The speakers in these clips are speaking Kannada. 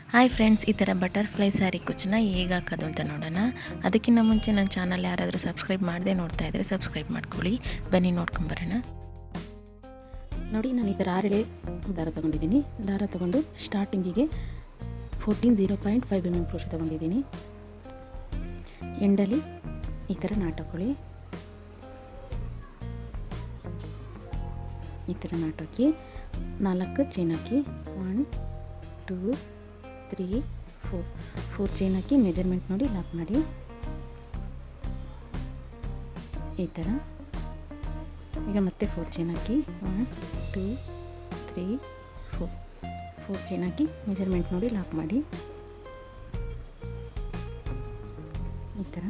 ಹಾಯ್ ಫ್ರೆಂಡ್ಸ್, ಈ ಥರ ಬಟರ್ಫ್ಲೈ ಸ್ಯಾರಿ ಕುಚ್ಚನ್ನ ಹೇಗೆ ಹಾಕೋದು ಅಂತ ನೋಡೋಣ. ಅದಕ್ಕಿಂತ ಮುಂಚೆ ನನ್ನ ಚಾನಲ್ ಯಾರಾದರೂ ಸಬ್ಸ್ಕ್ರೈಬ್ ಮಾಡದೆ ನೋಡ್ತಾ ಇದ್ದರೆ ಸಬ್ಸ್ಕ್ರೈಬ್ ಮಾಡ್ಕೊಳ್ಳಿ. ಬನ್ನಿ ನೋಡ್ಕೊಂಬರೋಣ. ನೋಡಿ, ನಾನು ಈ ಥರ 6 ದಾರ ತೊಗೊಂಡಿದ್ದೀನಿ. ದಾರ ತೊಗೊಂಡು ಸ್ಟಾರ್ಟಿಂಗಿಗೆ 0.5 mm ಕ್ರೋಶ ತೊಗೊಂಡಿದ್ದೀನಿ. ಎಂಡಲ್ಲಿ ಈ ಥರ ನಾಟಕೊಳ್ಳಿ. ಈ ಥರ ನಾಟಕ್ಕೆ 4 ಚೈನ್ ಹಾಕಿ 1 2 3 4 ಚೈನ್ ಹಾಕಿ ಮೆಜರ್ಮೆಂಟ್ ನೋಡಿ ಲಾಕ್ ಮಾಡಿ. ಈ ಥರ ಈಗ ಮತ್ತೆ 4 ಚೈನ್ ಹಾಕಿ 1 2 3 4 ಚೈನ್ ಹಾಕಿ ಮೆಜರ್ಮೆಂಟ್ ನೋಡಿ ಲಾಕ್ ಮಾಡಿ. ಈ ಥರ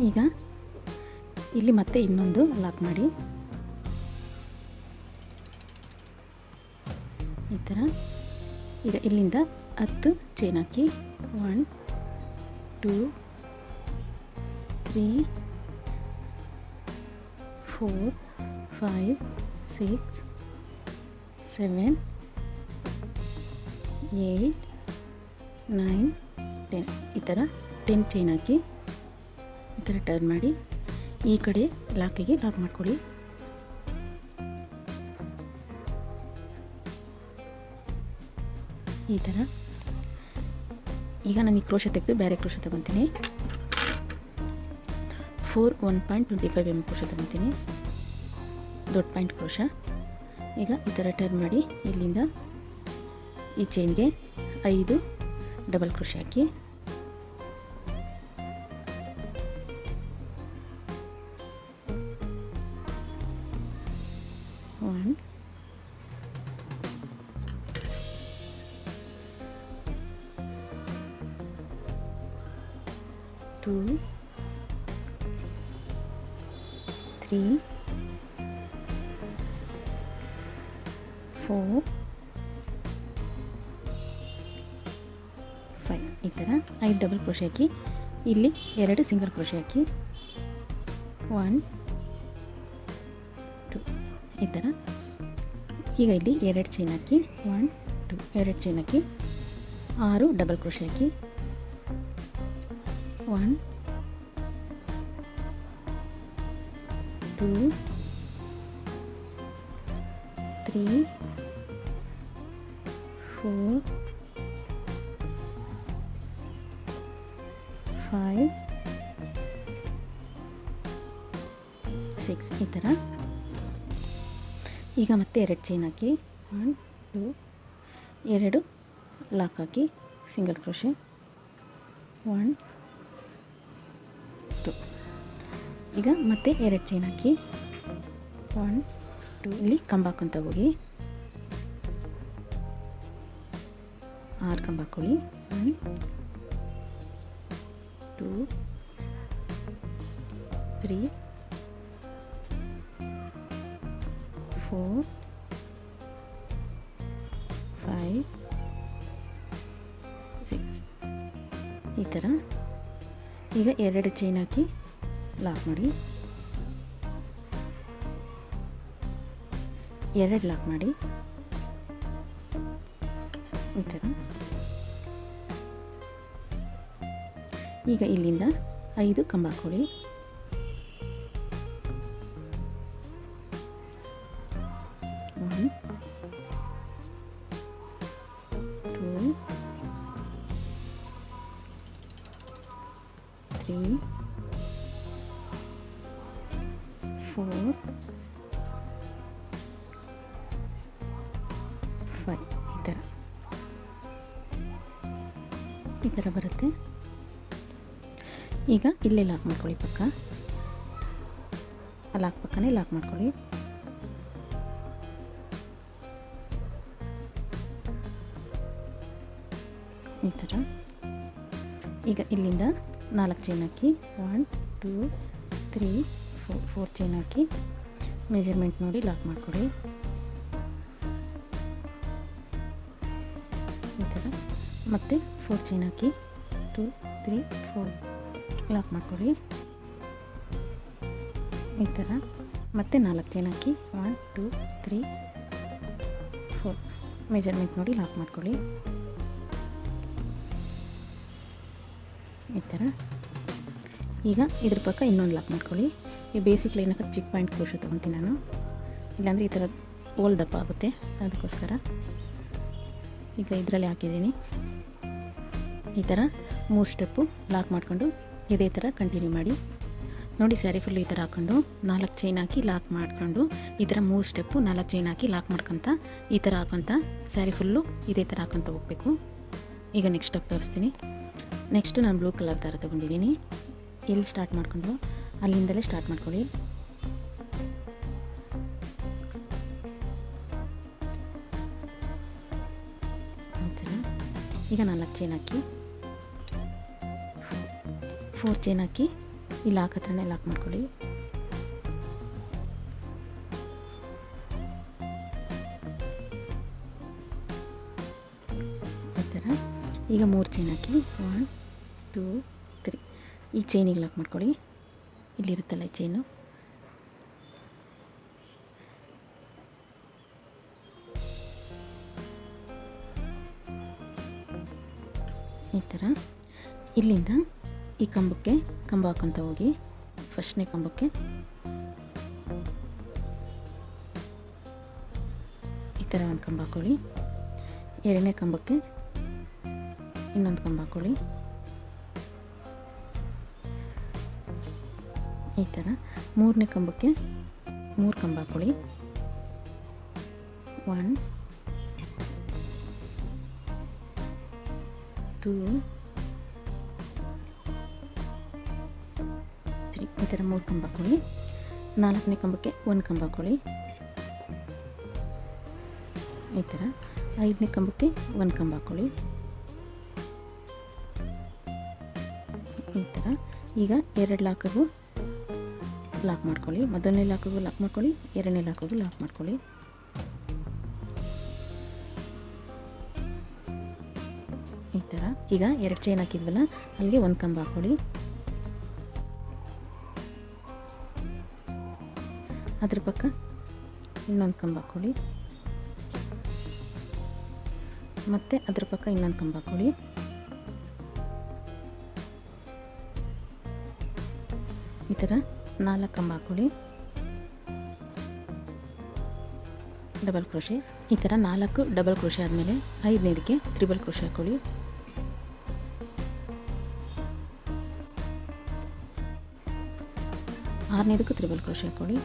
ಈಗ ಇಲ್ಲಿ ಮತ್ತೆ ಇನ್ನೊಂದು ಲಾಕ್ ಮಾಡಿ. ಈ ಥರ ಈಗ ಇಲ್ಲಿಂದ 10 ಚೈನ್ ಹಾಕಿ 1 2 3 4 5 6 7 8 9 10 ಈ ಥರ 10 ಚೈನ್ ಹಾಕಿ ಈ ಥರ ಟರ್ನ್ ಮಾಡಿ ಈ ಕಡೆ ಲಾಕಿಗೆ ಲಾಕ್ ಮಾಡ್ಕೊಳ್ಳಿ. ಈ ಥರ ಈಗ ನಾನು ಈ ಕ್ರೋಶ ತೆಗೆದು ಬೇರೆ ಕ್ರೋಶ ತಗೊತೀನಿ. 1.25 mm ಕ್ರೋಶ ತಗೊತೀನಿ, ದೊಡ್ಡ ಪಾಯಿಂಟ್ ಕ್ರೋಶ. ಈಗ ಈ ಥರ ಟರ್ನ್ ಮಾಡಿ ಇಲ್ಲಿಂದ ಈ ಚೈನ್ಗೆ 5 ಡಬಲ್ ಕ್ರೋಶ ಹಾಕಿ. 1 2 3 4 5 ಈ ಥರ 5 ಡಬಲ್ ಕ್ರೋಶ ಹಾಕಿ ಇಲ್ಲಿ 2 ಸಿಂಗಲ್ ಕ್ರೋಶ ಹಾಕಿ 1 2 ಈ ಥರ. ಈಗ ಇಲ್ಲಿ 2 ಚೈನ್ ಹಾಕಿ 1 2 2 ಚೈನ್ ಹಾಕಿ 6 ಡಬಲ್ ಕ್ರೋಶ ಹಾಕಿ 1 2 3 4 5 6 ಈ ಥರ. ಈಗ ಮತ್ತೆ 2 ಚೈನ್ ಹಾಕಿ 1 2 2 ಲಾಕ್ ಹಾಕಿ ಸಿಂಗಲ್ ಕ್ರೋಶೆ 1 2. ಈಗ ಮತ್ತೆ 2 ಚೈನ್ ಹಾಕಿ 1 2 ಇಲ್ಲಿ ಕಂಬ ಹಾಕೊಂತ ಹೋಗಿ 6 ಕಂಬ ಹಾಕೊಳ್ಳಿ 1 2 3 4 5 6 ಈ ಥರ. ಈಗ 2 ಚೈನ್ ಹಾಕಿ ಲಾಕ್ ಮಾಡಿ 2 ಲಾಕ್ ಮಾಡಿ ಈ ಥರ. ಈಗ ಇಲ್ಲಿಂದ 5 ಕಂಬ ಹಾಕೊಳ್ಳಿ 1 2 3 4 5 ಈ ಥರ ಬರುತ್ತೆ. ಈಗ ಇಲ್ಲೇ ಲಾಕ್ ಮಾಡ್ಕೊಳ್ಳಿ, ಪಕ್ಕ ಆ ಲಾಕ್ ಪಕ್ಕನೇ ಲಾಕ್ ಮಾಡ್ಕೊಳ್ಳಿ. ಈ ಥರ. ಈಗ ಇಲ್ಲಿಂದ 4 ಚೈನ್ ಹಾಕಿ 1 2 3 4 ಚೈನ್ ಹಾಕಿ ಮೆಜರ್ಮೆಂಟ್ ನೋಡಿ ಲಾಕ್ ಮಾಡ್ಕೊಳ್ಳಿ. ಈ ಥರ ಮತ್ತೆ 4 ಚೈನ್ ಹಾಕಿ 2 3 4 ಲಾಕ್ ಮಾಡ್ಕೊಳ್ಳಿ. ಈ ಥರ ಮತ್ತೆ 4 ಚೈನ್ ಹಾಕಿ 1 2 3 4 ಮೆಜರ್ಮೆಂಟ್ ನೋಡಿ ಲಾಕ್ ಮಾಡ್ಕೊಳ್ಳಿ. ಈ ಥರ. ಈಗ ಇದ್ರ ಪಕ್ಕ ಇನ್ನೊಂದು ಲಾಕ್ ಮಾಡ್ಕೊಳ್ಳಿ. ಈ ಬೇಸಿಕ್ ಲೈನ್ ಹಾಕಿ ಚಿಕ್ಕ ಪಾಯಿಂಟ್ ಕ್ರೋಶೆ ತೊಗೊತೀನಿ ನಾನು, ಇಲ್ಲಾಂದರೆ ಈ ಥರ ಹೋಲ್ ದಪ್ಪ ಆಗುತ್ತೆ, ಅದಕ್ಕೋಸ್ಕರ ಈಗ ಇದರಲ್ಲಿ ಹಾಕಿದ್ದೀನಿ. ಈ ಥರ 3 ಸ್ಟೆಪ್ಪು ಲಾಕ್ ಮಾಡಿಕೊಂಡು ಇದೇ ಥರ ಕಂಟಿನ್ಯೂ ಮಾಡಿ ನೋಡಿ. ಸ್ಯಾರಿ ಫುಲ್ ಈ ಥರ ಹಾಕ್ಕೊಂಡು 4 ಚೈನ್ ಹಾಕಿ ಲಾಕ್ ಮಾಡ್ಕೊಂಡು ಈ ಥರ 3 ಸ್ಟೆಪ್ಪು 4 ಚೈನ್ ಹಾಕಿ ಲಾಕ್ ಮಾಡ್ಕೊತ ಈ ಥರ ಹಾಕೊತ ಸ್ಯಾರಿ ಫುಲ್ಲು ಇದೇ ಥರ ಹಾಕೊತ ಹೋಗಬೇಕು. ಈಗ ನೆಕ್ಸ್ಟ್ ಸ್ಟೆಪ್ ತೋರಿಸ್ತೀನಿ. ನೆಕ್ಸ್ಟು ನಾನು ಬ್ಲೂ ಕಲರ್ ದಾರ ತೊಗೊಂಡಿದ್ದೀನಿ. ಎಲ್ಲಿ ಸ್ಟಾರ್ಟ್ ಮಾಡಿಕೊಂಡು ಅಲ್ಲಿಂದಲೇ ಸ್ಟಾರ್ಟ್ ಮಾಡ್ಕೊಳ್ಳಿ. ಈಗ 4 ಚೈನ್ ಹಾಕಿ 4 ಚೈನ್ ಹಾಕಿ ಇಲ್ಲಿ ಲಾಕ್ ಹತ್ರನೇ ಲಾಕ್ ಮಾಡ್ಕೊಳ್ಳಿ. ಈ ಥರ. ಈಗ 3 ಚೈನ್ ಹಾಕಿ 1 2 3 ಈ ಚೈನಿಗೆ ಲಾಕ್ ಮಾಡ್ಕೊಳ್ಳಿ. ಇಲ್ಲಿರುತ್ತಲ್ಲ ಈ ಚೈನು, ಈ ಥರ. ಇಲ್ಲಿಂದ ಈ ಕಂಬಕ್ಕೆ ಕಂಬ ಹಾಕೊತ ಹೋಗಿ, ಫಸ್ಟ್ನೇ ಕಂಬಕ್ಕೆ ಈ ಥರ ಒಂದು ಕಂಬ ಹಾಕ್ಕೊಳ್ಳಿ. ಎರಡನೇ ಕಂಬಕ್ಕೆ ಇನ್ನೊಂದು ಕಂಬ ಹಾಕ್ಕೊಳ್ಳಿ. ಈ ಥರ. ಮೂರನೇ ಕಂಬಕ್ಕೆ 3 ಕಂಬ ಹಾಕ್ಕೊಳ್ಳಿ. 1 2 3 ಈ ಥರ 3 ಕಂಬ ಹಾಕ್ಕೊಳ್ಳಿ. 4ನೇ ಕಂಬಕ್ಕೆ 1 ಕಂಬ ಹಾಕ್ಕೊಳ್ಳಿ. ಈ ಥರ. 5ನೇ ಕಂಬಕ್ಕೆ 1 ಕಂಬ ಹಾಕ್ಕೊಳ್ಳಿ. ಈ ಥರ. ಈಗ 2 ಲಾಕಿಗೂ ಲಾಕ್ ಮಾಡ್ಕೊಳ್ಳಿ. ಮೊದಲನೇ ಲಾಕಿಗೂ ಲಾಕ್ ಮಾಡ್ಕೊಳ್ಳಿ, ಎರಡನೇ ಲಾಕಿಗೂ ಲಾಕ್ ಮಾಡ್ಕೊಳ್ಳಿ. ಈ ಥರ. ಈಗ 2 ಚೈನ್ ಹಾಕಿದ್ವಲ್ಲ ಅಲ್ಲಿಗೆ 1 ಕಂಬ ಹಾಕ್ಕೊಳ್ಳಿ. ಅದ್ರ ಪಕ್ಕ ಇನ್ನೊಂದು ಕಂಬ ಹಾಕ್ಕೊಳ್ಳಿ. ಮತ್ತು ಅದ್ರ ಪಕ್ಕ ಇನ್ನೊಂದು ಕಂಬ ಹಾಕ್ಕೊಳ್ಳಿ. ಈ ಥರ 4 ಕಂಬ ಹಾಕ್ಕೊಳ್ಳಿ. Double crochet. ಈ ಥರ 4 ಡಬಲ್ ಕ್ರೋಶೆ ಆದಮೇಲೆ 5ನೇದಕ್ಕೆ ತ್ರಿಬಲ್ ಕ್ರೋಶೆ ಹಾಕ್ಕೊಳ್ಳಿ. ಆರನೇದಕ್ಕೂ ತ್ರಿಬಲ್ ಕ್ರೋಶೆ ಹಾಕ್ಕೊಳ್ಳಿ.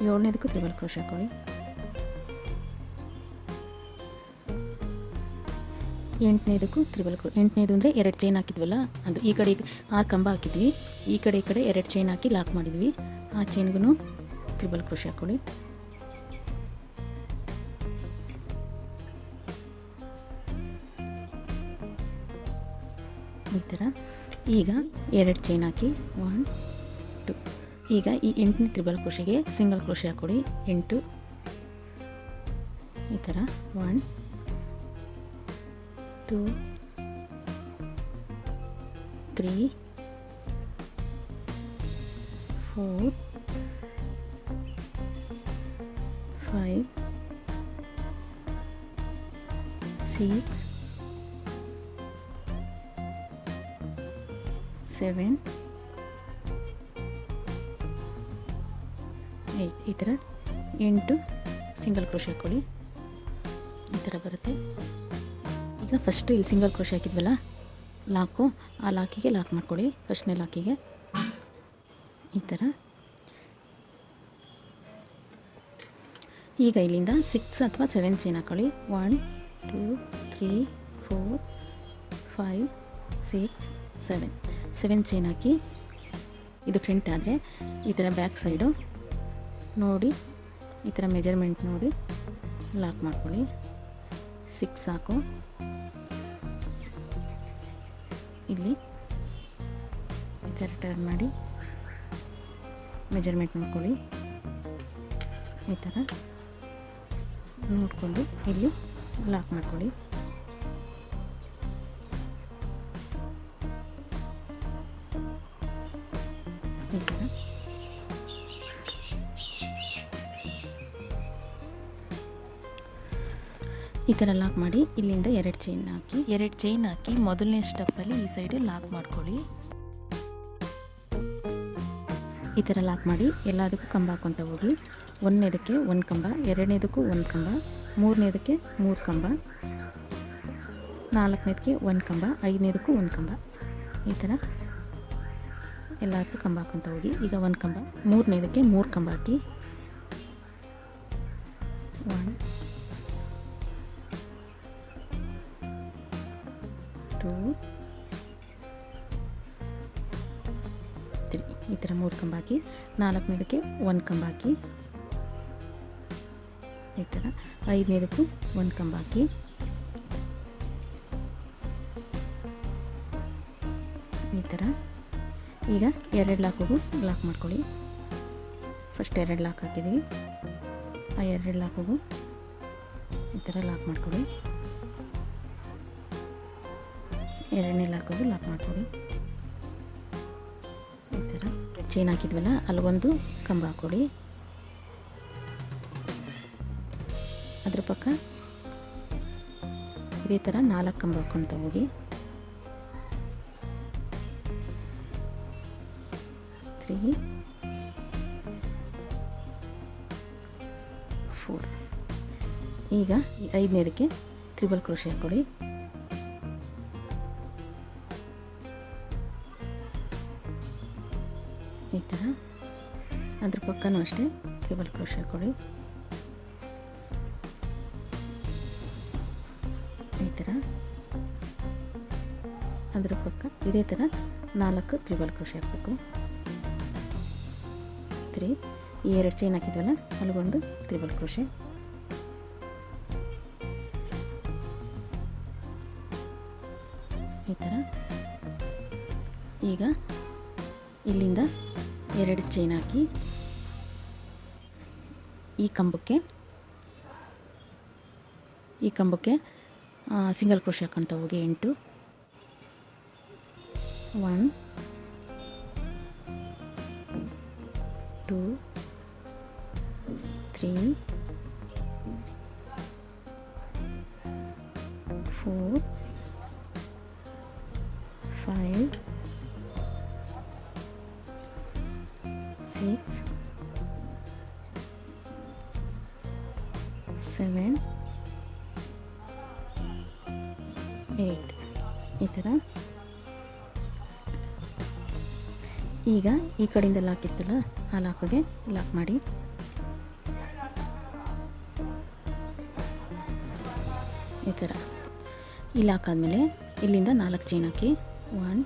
ಏಳನೇದಕ್ಕೂ ತ್ರಿಬಲ್ ಕ್ರೋಶೆ ಹಾಕ್ಕೊಳ್ಳಿ. 8ನೇದಕ್ಕೂ ತ್ರಿಬಲ್ ಕ್ರೋಶೆ. 8ನೇದು ಅಂದರೆ 2 ಚೈನ್ ಹಾಕಿದ್ವಲ್ಲ, ಅದು ಈ ಕಡೆ 6 ಕಂಬ ಹಾಕಿದ್ವಿ, ಈ ಕಡೆ 2 ಚೈನ್ ಹಾಕಿ ಲಾಕ್ ಮಾಡಿದ್ವಿ. ಆ ಚೈನ್ಗೂ ತ್ರಿಬಲ್ ಕ್ರೋಶೆ ಹಾಕ್ಕೊಳ್ಳಿ. ಈ ಥರ. ಈಗ 2 ಚೈನ್ ಹಾಕಿ 1 2. ಈಗ ಈ 8ನೇ ತ್ರಿಬಲ್ ಕ್ರೋಶೆಗೆ ಸಿಂಗಲ್ ಕ್ರೋಶೆ ಹಾಕ್ಕೊಳ್ಳಿ. 8 ಈ ಥರ 1 2 3 4 5 6 7 8. ಈ ಥರ 8 ಸಿಂಗಲ್ ಕ್ರೋಶೆ ಹಾಕ್ಕೊಳ್ಳಿ. ಈ ಥರ ಬರುತ್ತೆ. ಈಗ ಫಸ್ಟು ಇಲ್ಲಿ ಸಿಂಗಲ್ ಕ್ರೋಶೆ ಹಾಕಿದ್ವಲ್ಲ ಲಾಕು, ಆ ಲಾಕಿಗೆ ಲಾಕ್ ಮಾಡ್ಕೊಳ್ಳಿ. ಫಸ್ಟ್ನೇ ಲಾಕಿಗೆ ಈ ಥರ. ಈಗ ಇಲ್ಲಿಂದ 6 ಅಥವಾ 7 ಚೈನ್ ಹಾಕ್ಕೊಳ್ಳಿ. 1 2 3 4 5 6 7 ಚೈನ್ ಹಾಕಿ, ಇದು ಫ್ರಂಟ್ ಆದರೆ ಈ ಥರ ಬ್ಯಾಕ್ ಸೈಡು ನೋಡಿ, ಈ ಥರ ಮೆಜರ್ಮೆಂಟ್ ನೋಡಿ ಲಾಕ್ ಮಾಡ್ಕೊಳ್ಳಿ. 6 ಸಾಕು. ಇಲ್ಲಿ ಈ ಥರ ಟರ್ನ್ ಮಾಡಿ ಮೆಜರ್ಮೆಂಟ್ ನೋಡ್ಕೊಳ್ಳಿ. ಈ ಥರ ನೋಡಿಕೊಂಡು ಇಲ್ಲಿ ಲಾಕ್ ಮಾಡ್ಕೊಳ್ಳಿ. ಈ ಥರ ಲಾಕ್ ಮಾಡಿ ಇಲ್ಲಿಂದ 2 ಚೈನ್ ಹಾಕಿ ಮೊದಲನೇ ಸ್ಟೆಪ್ಪಲ್ಲಿ ಈ ಸೈಡು ಲಾಕ್ ಮಾಡ್ಕೊಳ್ಳಿ. ಈ ಥರ ಲಾಕ್ ಮಾಡಿ ಎಲ್ಲದಕ್ಕೂ ಕಂಬ ಹಾಕ್ಕೊತ ಹೋಗಿ. 1ನೇದಕ್ಕೆ 1 ಕಂಬ, 2ನೇದಕ್ಕೂ 1 ಕಂಬ, 3ನೇದಕ್ಕೆ 3 ಕಂಬ, 4ನೇದಕ್ಕೆ 1 ಕಂಬ, 5ನೇದಕ್ಕೂ 1 ಕಂಬ. ಈ ಥರ ಎಲ್ಲದಕ್ಕೂ ಕಂಬ ಹಾಕ್ಕೊತ ಹೋಗಿ. ಈಗ 1 ಕಂಬ, 3ನೇದಕ್ಕೆ 3 ಕಂಬ ಹಾಕಿ 1 2 3 ಈ ಥರ 3 ಕಂಬ ಹಾಕಿ 4ನೇದಕ್ಕೆ 1 ಕಂಬ ಹಾಕಿ ಈ ಥರ 5ನೇದಕ್ಕೂ 1 ಕಂಬ ಹಾಕಿ ಈ ಥರ. ಈಗ 2 ಲಾಕಿಗೂ ಲಾಕ್ ಮಾಡ್ಕೊಳ್ಳಿ. ಫಸ್ಟ್ 2 ಲಾಕ್ ಹಾಕಿದ್ವಿ, ಆ 2 ಲಾಕಿಗೂ ಈ ಥರ ಲಾಕ್ ಮಾಡ್ಕೊಳ್ಳಿ. 2ನೇ ಲಾಕಿಗೂ ಲಾಕ್ ಮಾಡ್ಕೊಳ್ಳಿ. ಈ ಥರ ಚೈನ್ ಹಾಕಿದ್ವಲ್ಲ ಅಲ್ಲಿಗೊಂದು ಕಂಬ ಹಾಕ್ಕೊಳ್ಳಿ. ಅದ್ರ ಪಕ್ಕ ಇದೇ ಥರ 4 ಕಂಬ ಹಾಕ್ಕೊತ ಹೋಗಿ. 3 4 ಈಗ 5ನೇದಕ್ಕೆ ತ್ರಿಬಲ್ ಕ್ರೋಶೆ ಹಾಕ್ಕೊಳ್ಳಿ. ಈ ಥರ ಅದ್ರ ಪಕ್ಕನೂ ಅಷ್ಟೇ ತ್ರಿಬಲ್ ಕ್ರೋಶೆ ಹಾಕ್ಕೊಳ್ಳಿ. ಈ ಥರ ಅದ್ರ ಪಕ್ಕ ಇದೇ ಥರ 4 ತ್ರಿಬಲ್ ಕ್ರೋಶೆ ಹಾಕಬೇಕು. 3 ಈ 2 ಚೈನ್ ಹಾಕಿದ್ವಲ್ಲ ಅಲ್ಲಿಗೊಂದು ತ್ರಿಬಲ್ ಕ್ರೋಶೆ. ಈ ಥರ ಈಗ ಇಲ್ಲಿಂದ 2 ಚೈನ್ ಹಾಕಿ ಈ ಕಂಬಕ್ಕೆ ಸಿಂಗಲ್ ಕ್ರೋಶೆ ಹಾಕ್ಕೊತ ಹೋಗಿ 8 1 2 3 4 5 6 7 8 ಈ ಥರ. ಈಗ ಈ ಕಡೆಯಿಂದ ಲಾಕ್ ಇತ್ತಲ್ಲ ಆ ಲಾಕಿಗೆ ಲಾಕ್ ಮಾಡಿ. ಈ ಥರ ಈ ಲಾಕ್ ಆದಮೇಲೆ ಇಲ್ಲಿಂದ 4 ಚೈನ್ ಹಾಕಿ 1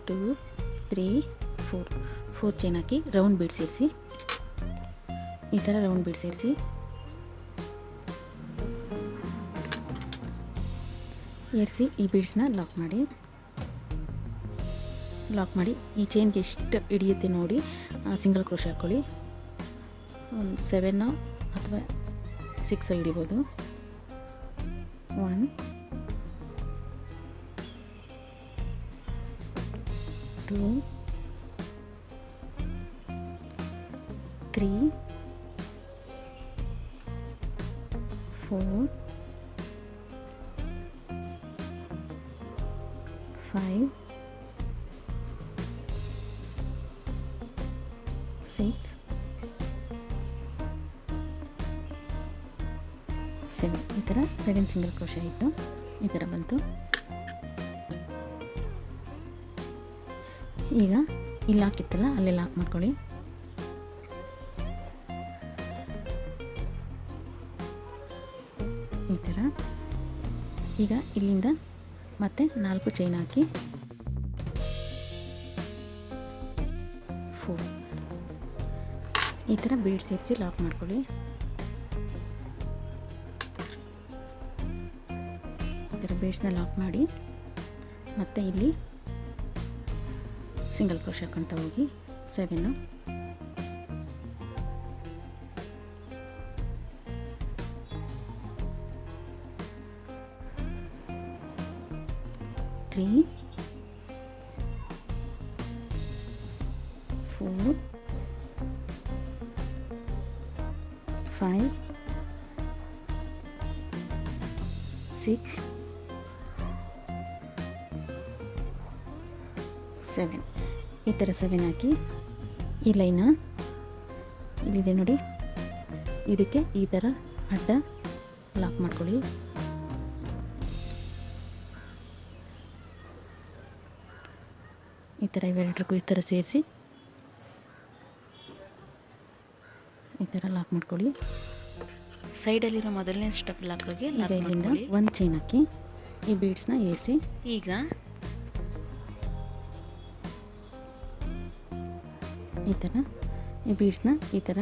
2 3 4 ಚೈನ್ ಹಾಕಿ ರೌಂಡ್ ಬೀಡ್ ಸೇರಿಸಿ. ಈ ಥರ ರೌಂಡ್ ಬೀಡ್ ಸೇರಿಸಿ ಈ ಬೀಡ್ಸ್ನ ಲಾಕ್ ಮಾಡಿ ಈ ಚೈನ್ಗೆ ಎಷ್ಟು ಹಿಡಿಯುತ್ತೆ ನೋಡಿ ಸಿಂಗಲ್ ಕ್ರೋಶೆ ಹಾಕ್ಕೊಳ್ಳಿ. ಒಂದು 7 ಅಥವಾ 6 ಹಿಡಿಬೋದು. 1 2 3 4 5 6 7 ಈ ಥರ 7 ಸಿಂಗಲ್ ಕ್ರೋಶೆ ಆಯಿತು. ಈ ಥರ ಬಂತು. ಈಗ ಇಲ್ಲಿ ಹಾಕಿತ್ತಲ್ಲ ಅಲ್ಲೇ ಲಾಕ್ ಮಾಡ್ಕೊಳ್ಳಿ. ಈ ಥರ ಈಗ ಇಲ್ಲಿಂದ ಮತ್ತೆ 4 ಚೈನ್ ಹಾಕಿ 4 ಈ ಥರ ಬೀಡ್ ಸೇರಿಸಿ ಲಾಕ್ ಮಾಡ್ಕೊಳ್ಳಿ. ಈ ಥರ ಬೀಡ್ಸ್ನ ಲಾಕ್ ಮಾಡಿ ಮತ್ತೆ ಇಲ್ಲಿ ಸಿಂಗಲ್ ಕ್ರೋಶೆ ಹಾಕ್ಕೊತ ಹೋಗಿ 7 3 4 5 6 7 ಈ ಥರ 7 ಹಾಕಿ ಈ ಲೈನ ಇಲ್ಲಿದೆ ನೋಡಿ, ಇದಕ್ಕೆ ಈ ಥರ ಅಡ್ಡ ಲಾಕ್ ಮಾಡ್ಕೊಳ್ಳಿ. ಈ ಥರ ಇವೆರಡರಿಗೂ ಈ ಥರ ಸೇರಿಸಿ ಈ ಥರ ಲಾಕ್ ಮಾಡ್ಕೊಳ್ಳಿ. ಸೈಡಲ್ಲಿರೋ ಮೊದಲನೇ ಸ್ಟೆಪ್ ಲಾಕ್ಗೆ ಈಗ ಇಲ್ಲಿಂದ ಒಂದು ಚೈನ್ ಹಾಕಿ ಈ ಬೀಡ್ಸ್ನ ಏರಿಸಿ, ಈಗ ಈ ಥರ ಈ ಬೀಡ್ಸ್ನ ಈ ಥರ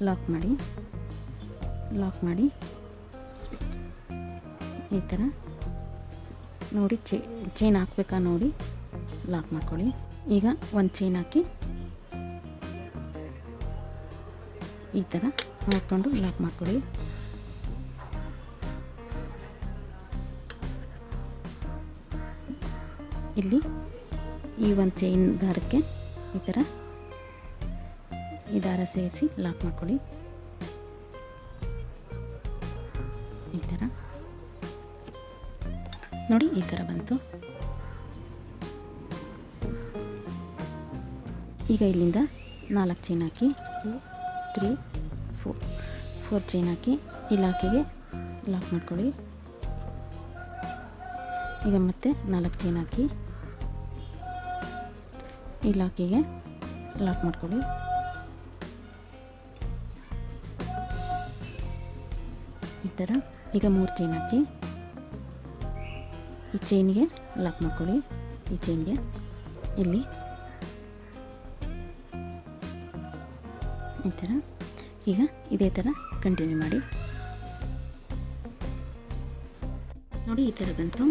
ಲಾಕ್ ಮಾಡಿ ಈ ಥರ ನೋಡಿ ಚೈನ್ ಹಾಕ್ಬೇಕಾ ನೋಡಿ ಲಾಕ್ ಮಾಡ್ಕೊಳ್ಳಿ. ಈಗ ಒಂದು ಚೈನ್ ಹಾಕಿ ಈ ಥರ ನೋಡ್ಕೊಂಡು ಲಾಕ್ ಮಾಡ್ಕೊಳ್ಳಿ. ಇಲ್ಲಿ ಈ ಒಂದು ಚೈನ್ ದಾರಕ್ಕೆ ಈ ಥರ ಈ ದಾರ ಸೇರಿಸಿ ಲಾಕ್ ಮಾಡ್ಕೊಳ್ಳಿ. ಈ ಥರ ನೋಡಿ, ಈ ಥರ ಬಂತು. ಈಗ ಇಲ್ಲಿಂದ 4 ಚೈನ್ ಹಾಕಿ 2 3 4 ಚೈನ್ ಹಾಕಿ ಈ ಲಾಕಿಗೆ ಲಾಕ್ ಮಾಡ್ಕೊಳ್ಳಿ. ಈಗ ಮತ್ತೆ 4 ಚೈನ್ ಹಾಕಿ ಈ ಲಾಕಿಗೆ ಲಾಕ್ ಮಾಡ್ಕೊಳ್ಳಿ. ಈ ಥರ ಈಗ 3 ಚೈನ್ ಹಾಕಿ ಈ ಚೈನ್ಗೆ ಲಾಕ್ ಮಾಡ್ಕೊಳ್ಳಿ. ಈ ಚೈನ್ಗೆ ಇಲ್ಲಿ ಈ ಥರ. ಈಗ ಇದೇ ಥರ ಕಂಟಿನ್ಯೂ ಮಾಡಿ ನೋಡಿ, ಈ ಥರ ಬಂತು.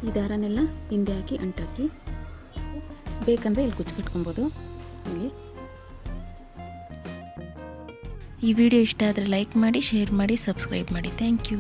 ಈ ದಾರನೆಲ್ಲ ಹಿಂದೆ ಹಾಕಿ ಅಂಟಾಕಿ, ಬೇಕಂದರೆ ಇಲ್ಲಿ ಕುಚ್ಚು ಕಟ್ಕೊಬೋದು. ಇಲ್ಲಿ ಈ ವಿಡಿಯೋ ಇಷ್ಟ ಆದರೆ ಲೈಕ್ ಮಾಡಿ, ಶೇರ್ ಮಾಡಿ, ಸಬ್ಸ್ಕ್ರೈಬ್ ಮಾಡಿ. Thank you.